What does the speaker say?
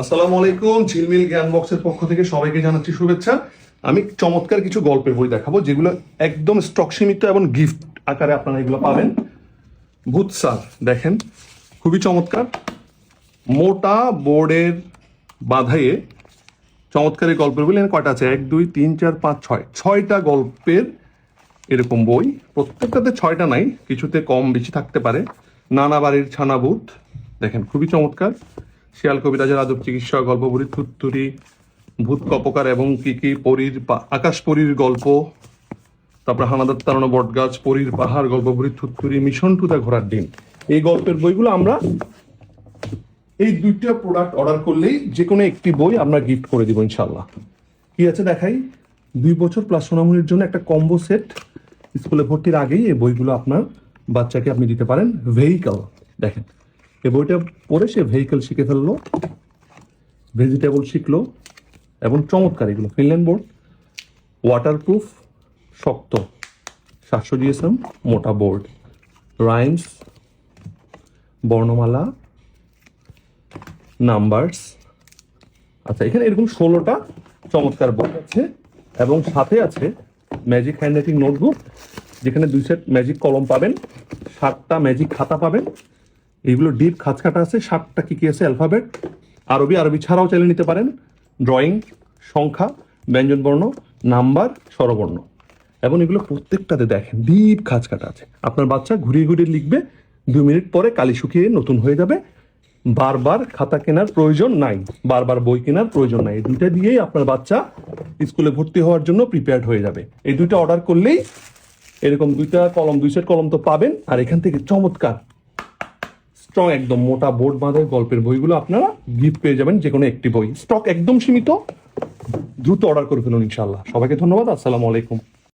আসসালামু আলাইকুম। ঝিলমিল জ্ঞান বক্সের পক্ষ থেকে সবাইকে জানাচ্ছি শুভেচ্ছা। আমি চমৎকার কিছু গল্পের বই দেখাবো যেগুলো একদম স্টক সীমিত এবং গিফট আকারে আপনারা এগুলো পাবেন। ভূত স্যার দেখেন, খুবই চমৎকার, মোটা বোর্ডের বাঁধাইয়ে চমৎকার এই গল্পের বই। এখানে কয়টা আছে? 1 2 3 4 5 6, 6টা গল্পের এরকম বই। প্রত্যেকটাতে 6টা নাই, কিছুতে কম বেশি থাকতে পারে। নানা বাড়ির ছানাবুট দেখেন, খুবই চমৎকার। শিয়াল কবিরাজের আদব চিকিৎসা, গল্প বুড়ি থুত্তুরি, ভূত কপকার এবং কি পরীর আকাশ পরীর গল্প, তারপর হানাদার তাড়ানো বটগাছ, পরীর পাহাড়, গল্প বুড়ি থুত্তুরি, মিশন টু দা ঘোড়ার ডিম। এই গল্পের বইগুলো আমরা এই 2টা প্রোডাক্ট অর্ডার করলেই যে কোনো একটি বই আমরা গিফট করে দিব ইনশাল্লাহ। কি আছে দেখাই। 2 বছর প্লাস সোনামণির জন্য একটা কম্বো সেট। স্কুলে ভর্তির আগেই এই বইগুলো আপনার বাচ্চাকে আপনি দিতে পারেন। ভেহিকল দেখেন, এই বইটা পড়ে সে ভেহিকল শিখে ফেললো, ভেজিটেবল শিখলো এবং চমৎকার। এগুলো ফিনল্যান্ড বোর্ড, ওয়াটারপ্রুফ, শক্ত, 700 জিএসএম, মোটা বোর্ড, রাইমস, বর্ণমালা, নাম্বারস। আচ্ছা, এখানে এরকম 16টা চমৎকার বই আছে এবং সাথে আছে ম্যাজিক হ্যান্ডরাইটিং নোটবুক, যেখানে 2 সেট ম্যাজিক কলম পাবেন, 7টা ম্যাজিক খাতা পাবেন। এইগুলো ডিপ খাঁজ কাটা আছে, 7টা কি আছে অ্যালফাবেট, আরবি ছাড়াও চালিয়ে নিতে পারেন, ড্রয়িং, সংখ্যা, ব্যঞ্জনবর্ণ, নাম্বার, স্বরবর্ণ। এবং এগুলো প্রত্যেকটাতে দেখেন ডিপ খাঁজ কাটা আছে। আপনার বাচ্চা ঘুরিয়ে ঘুরিয়ে লিখবে, 2 মিনিট পরে কালি শুকিয়ে নতুন হয়ে যাবে। বারবার খাতা কেনার প্রয়োজন নাই, বারবার বই কেনার প্রয়োজন নাই। এই 2টা দিয়েই আপনার বাচ্চা স্কুলে ভর্তি হওয়ার জন্য প্রিপেয়ার্ড হয়ে যাবে। এই 2টা অর্ডার করলেই এরকম 2টা কলম, 2 সেট কলম তো পাবেন, আর এখান থেকে চমৎকার স্ট্রং একদম মোটা বোর্ড বাঁধার গল্পের বইগুলো আপনারা গিফট পেয়ে যাবেন। যে কোনো একটি বই, স্টক একদম সীমিত, দ্রুত অর্ডার করে ফেলুন ইনশাল্লাহ। সবাইকে ধন্যবাদ। আসসালামু আলাইকুম।